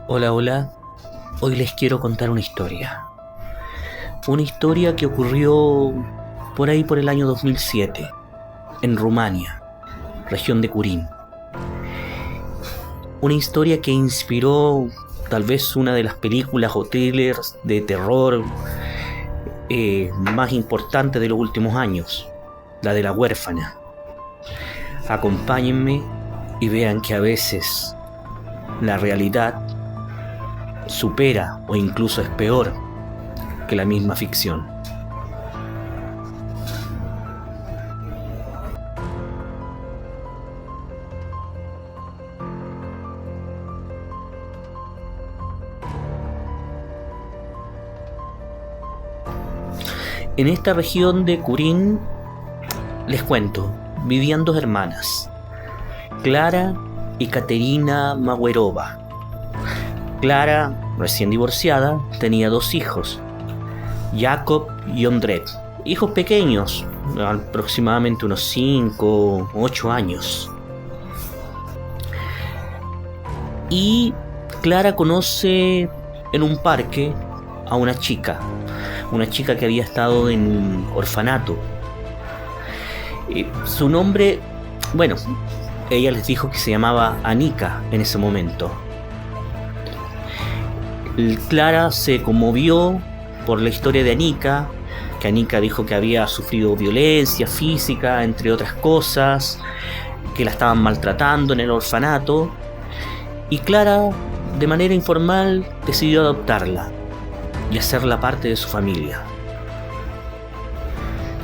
Hola, hola. Hoy les quiero contar una historia. Una historia que ocurrió por ahí por el año 2007, en Rumania, región de Curín. Una historia que inspiró tal vez una de las películas o thrillers de terror más importantes de los últimos años, la de La Huérfana. Acompáñenme y vean que a veces la realidad supera o incluso es peor que la misma ficción. En esta región de Curín, les cuento, vivían dos hermanas, Clara y Katerina Magüerova. Clara, recién divorciada, tenía dos hijos, Jacob y Ondrej, hijos pequeños, aproximadamente unos 5 o 8 años. Y Clara conoce en un parque a una chica que había estado en un orfanato. Su nombre, bueno, ella les dijo que se llamaba Anika en ese momento. Clara se conmovió por la historia de Anika, que Anika dijo que había sufrido violencia física, entre otras cosas, que la estaban maltratando en el orfanato, y Clara, de manera informal, decidió adoptarla y hacerla parte de su familia.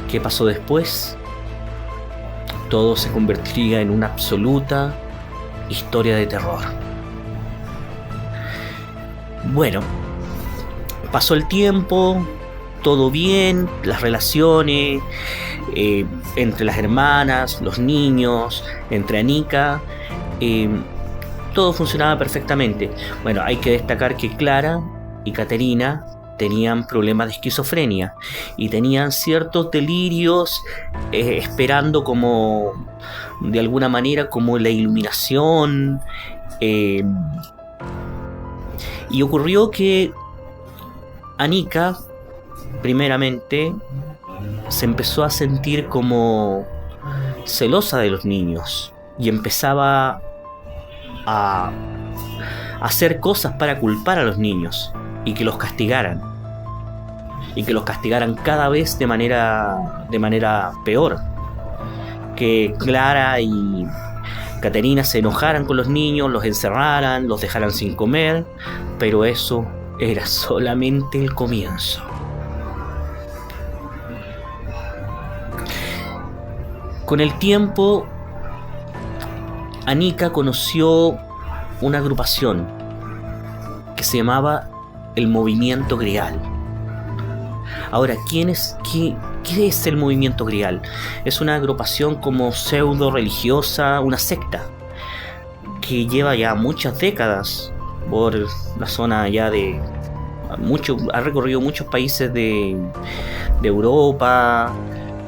¿Qué pasó después? Todo se convertiría en una absoluta historia de terror. Bueno, pasó el tiempo, todo bien, las relaciones entre las hermanas, los niños, entre Anika, todo funcionaba perfectamente. Bueno, hay que destacar que Clara y Katerina tenían problemas de esquizofrenia y tenían ciertos delirios, esperando como de alguna manera como la iluminación, y ocurrió que Anika primeramente se empezó a sentir como celosa de los niños y empezaba a hacer cosas para culpar a los niños y que los castigaran cada vez de manera peor, que Clara y Katerina se enojaran con los niños, los encerraran, los dejaran sin comer, pero eso era solamente el comienzo. Con el tiempo, Anika conoció una agrupación que se llamaba el Movimiento Grial. Ahora, ¿qué es el Movimiento Grial? Es una agrupación como pseudo religiosa, una secta, que lleva ya muchas décadas por la zona ya ha recorrido muchos países de Europa,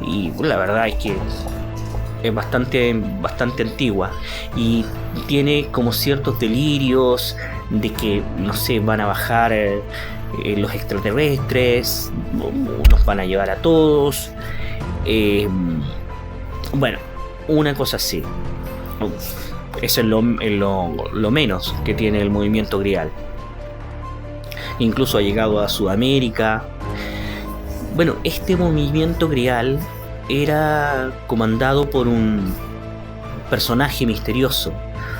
y la verdad es que es bastante antigua y tiene como ciertos delirios de que, no sé, van a bajar los extraterrestres, nos van a llevar a todos, bueno, una cosa así. Eso es lo menos que tiene el movimiento grial. Incluso ha llegado a Sudamérica. Bueno, este movimiento grial era comandado por un personaje misterioso,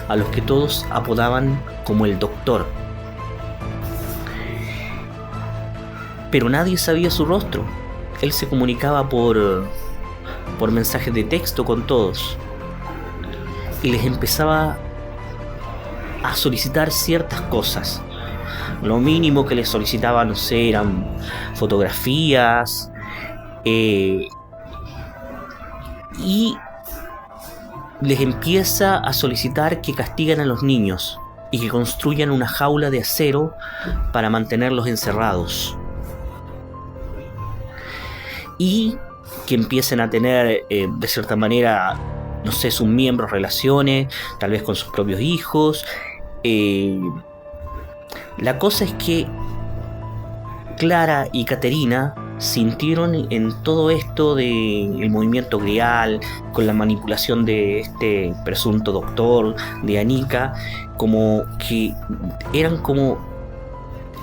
a los que todos apodaban como el Doctor. Pero nadie sabía su rostro. Él se comunicaba por mensajes de texto con todos y les empezaba a solicitar ciertas cosas. Lo mínimo que les solicitaba, no sé, eran fotografías, y les empieza a solicitar que castiguen a los niños y que construyan una jaula de acero para mantenerlos encerrados, y que empiecen a tener de cierta manera, no sé, sus miembros relaciones, tal vez con sus propios hijos, La cosa es que Clara y Caterina sintieron en todo esto del movimiento grial, con la manipulación de este presunto doctor, de Anika, como que eran como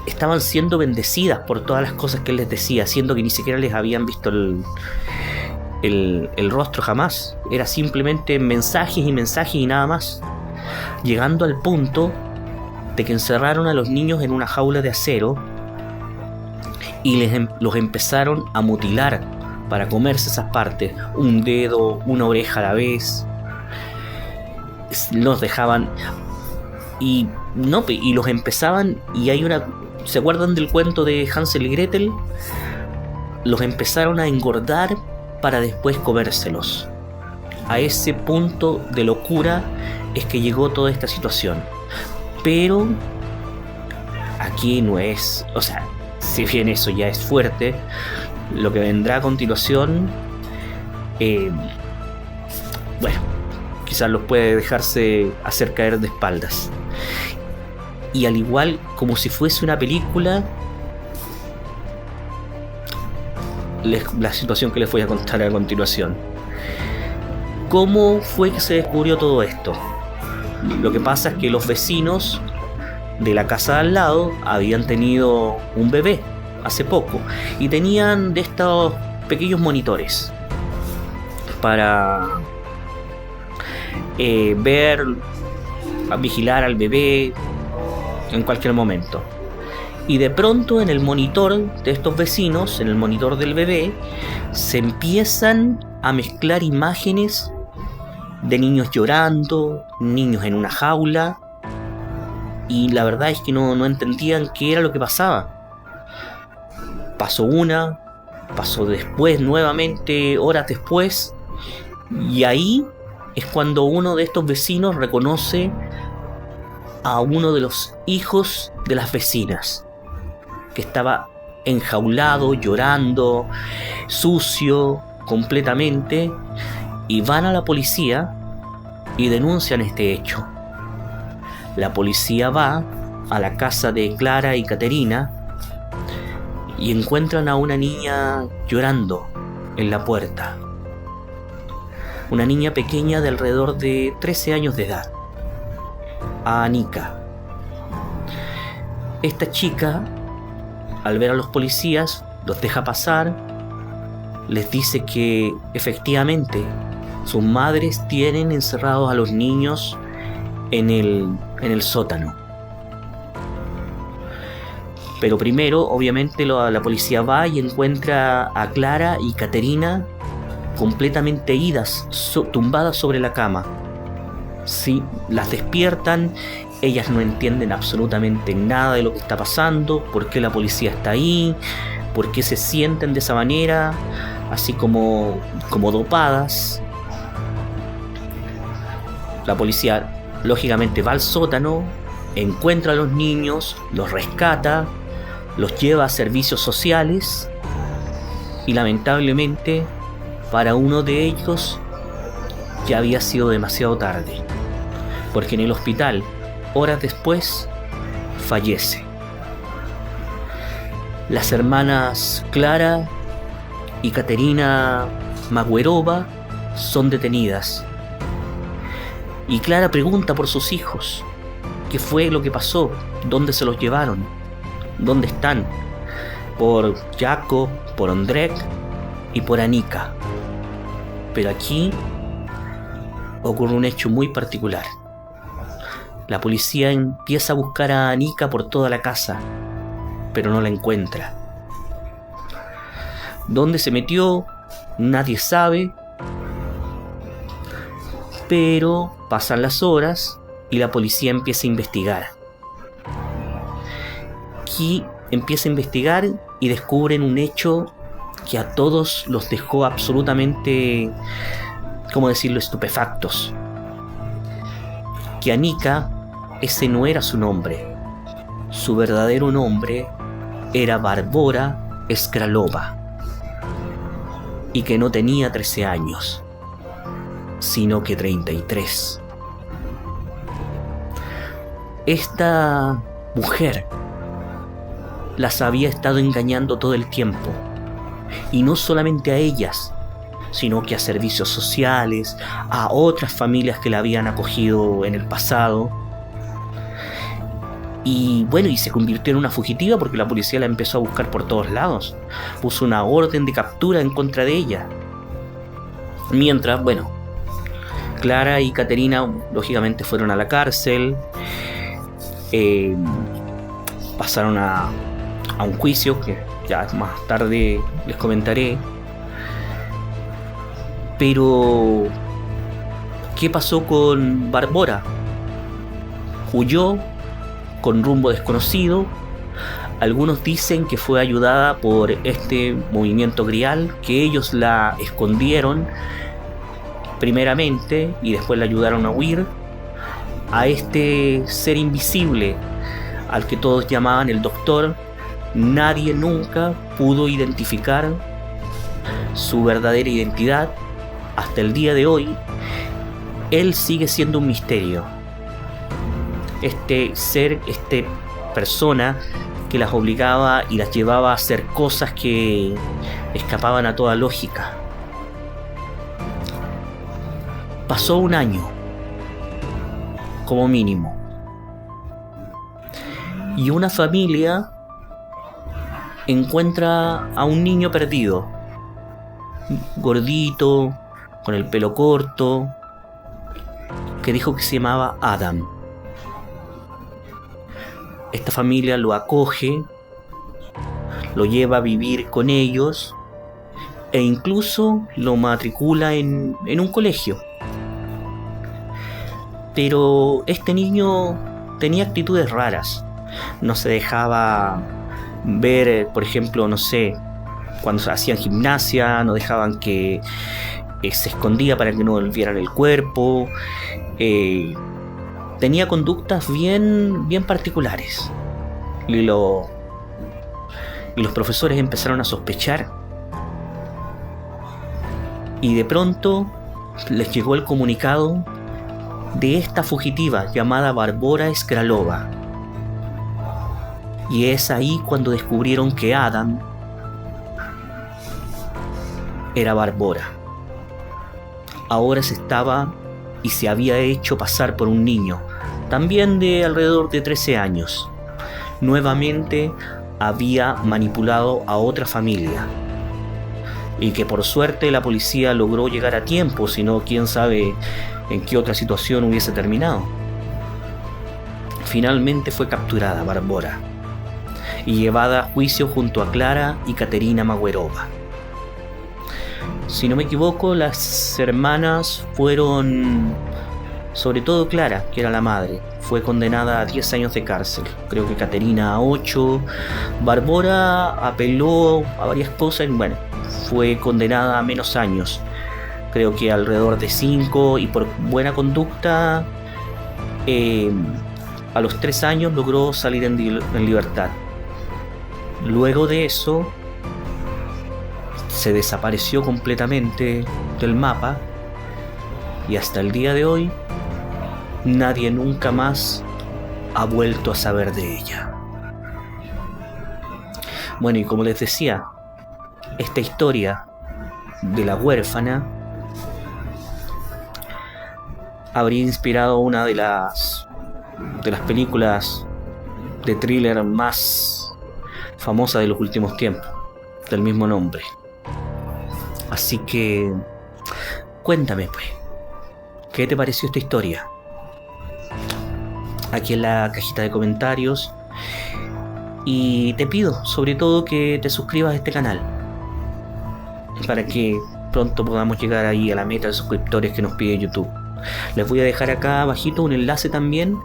estaban siendo bendecidas por todas las cosas que él les decía, siendo que ni siquiera les habían visto el rostro jamás. Era simplemente mensajes y mensajes y nada más, llegando al punto de que encerraron a los niños en una jaula de acero y los empezaron a mutilar para comerse esas partes, un dedo, una oreja a la vez. Los dejaban y los empezaban, y hay una, ¿se acuerdan del cuento de Hansel y Gretel? Los empezaron a engordar para después comérselos. A ese punto de locura es que llegó toda esta situación. Pero aquí no es, o sea, si bien eso ya es fuerte, lo que vendrá a continuación, bueno, quizás los puede dejarse hacer caer de espaldas. Y al igual, como si fuese una película, la situación que les voy a contar a continuación. ¿Cómo fue que se descubrió todo esto? Lo que pasa es que los vecinos de la casa de al lado habían tenido un bebé hace poco y tenían de estos pequeños monitores para vigilar al bebé en cualquier momento. Y de pronto en el monitor de estos vecinos, en el monitor del bebé, se empiezan a mezclar imágenes de niños llorando, niños en una jaula, y la verdad es que no entendían qué era lo que pasaba. Pasó después nuevamente, horas después, y ahí es cuando uno de estos vecinos reconoce a uno de los hijos de las vecinas, que estaba enjaulado, llorando, sucio completamente, y van a la policía y denuncian este hecho. La policía va a la casa de Clara y Caterina y encuentran a una niña llorando en la puerta. Una niña pequeña de alrededor de 13 años de edad, a Anika. Esta chica, al ver a los policías, los deja pasar, les dice que efectivamente sus madres tienen encerrados a los niños en el sótano. Pero primero, obviamente, la policía va y encuentra a Clara y Caterina completamente idas, tumbadas sobre la cama. Sí, las despiertan, ellas no entienden absolutamente nada de lo que está pasando, por qué la policía está ahí, por qué se sienten de esa manera, así como dopadas. La policía lógicamente va al sótano, encuentra a los niños, los rescata, los lleva a servicios sociales y lamentablemente para uno de ellos ya había sido demasiado tarde, porque en el hospital, horas después, fallece. Las hermanas Clara y Caterina Magüerova son detenidas. Y Clara pregunta por sus hijos. ¿Qué fue lo que pasó? ¿Dónde se los llevaron? ¿Dónde están? Por Jacob, por Ondrek y por Anika. Pero aquí ocurre un hecho muy particular. La policía empieza a buscar a Anika por toda la casa, pero no la encuentra. ¿Dónde se metió? Nadie sabe. Pero pasan las horas y la policía empieza a investigar. Aquí empieza a investigar y descubren un hecho que a todos los dejó absolutamente, ¿cómo decirlo?, estupefactos. Que Anika, ese no era su nombre. Su verdadero nombre era Barbora Skralova. Y que no tenía 13 años, sino que 33. Esta mujer las había estado engañando todo el tiempo. Y no solamente a ellas, sino que a servicios sociales, a otras familias que la habían acogido en el pasado. Y bueno, y se convirtió en una fugitiva porque la policía la empezó a buscar por todos lados. Puso una orden de captura en contra de ella. Mientras, bueno, Clara y Caterina lógicamente fueron a la cárcel. Pasaron a un juicio que ya más tarde les comentaré. Pero ¿qué pasó con Bárbara? Huyó con rumbo desconocido. Algunos dicen que fue ayudada por este movimiento grial, que ellos la escondieron primeramente y después la ayudaron a huir. A este ser invisible al que todos llamaban el Doctor, nadie nunca pudo identificar su verdadera identidad. Hasta el día de hoy, él sigue siendo un misterio. Este ser, esta persona que las obligaba y las llevaba a hacer cosas que escapaban a toda lógica. Pasó un año, como mínimo, y una familia encuentra a un niño perdido, gordito, con el pelo corto, que dijo que se llamaba Adam. Esta familia lo acoge, lo lleva a vivir con ellos e incluso lo matricula en un colegio. Pero este niño tenía actitudes raras. No se dejaba ver, por ejemplo, no sé, cuando hacían gimnasia, no dejaban que se escondía para que no le vieran el cuerpo. Tenía conductas bien particulares. Y los profesores empezaron a sospechar. Y de pronto les llegó el comunicado de esta fugitiva llamada Bárbara Skralova. Y es ahí cuando descubrieron que Adam era Bárbara. Ahora se había hecho pasar por un niño, también de alrededor de 13 años. Nuevamente había manipulado a otra familia. Y que por suerte la policía logró llegar a tiempo, si no, quién sabe en qué otra situación hubiese terminado. Finalmente fue capturada Bárbara y llevada a juicio junto a Clara y Caterina Magüerova. Si no me equivoco, las hermanas fueron, sobre todo Clara, que era la madre, fue condenada a 10 años de cárcel. Creo que Caterina a 8. Bárbara apeló a varias cosas y bueno, fue condenada a menos años. Creo que alrededor de 5, y por buena conducta a los 3 años logró salir en libertad. Luego de eso se desapareció completamente del mapa y hasta el día de hoy nadie nunca más ha vuelto a saber de ella. Bueno, y como les decía, esta historia de la huérfana habría inspirado una de las películas de thriller más famosas de los últimos tiempos, del mismo nombre. Así que cuéntame pues, ¿qué te pareció esta historia? Aquí en la cajita de comentarios. Y te pido sobre todo que te suscribas a este canal para que pronto podamos llegar ahí a la meta de suscriptores que nos pide YouTube. Les voy a dejar acá abajito un enlace también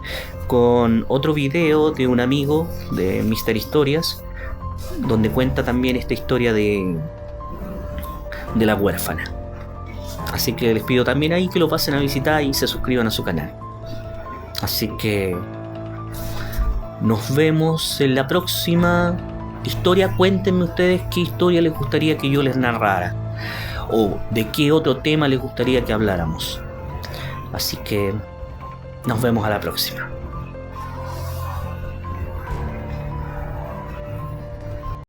con otro video de un amigo de Mister Historias, donde cuenta también esta historia de la huérfana. Así que les pido también ahí que lo pasen a visitar y se suscriban a su canal. Así que nos vemos en la próxima historia. Cuéntenme ustedes qué historia les gustaría que yo les narrara, o de qué otro tema les gustaría que habláramos. Así que nos vemos a la próxima.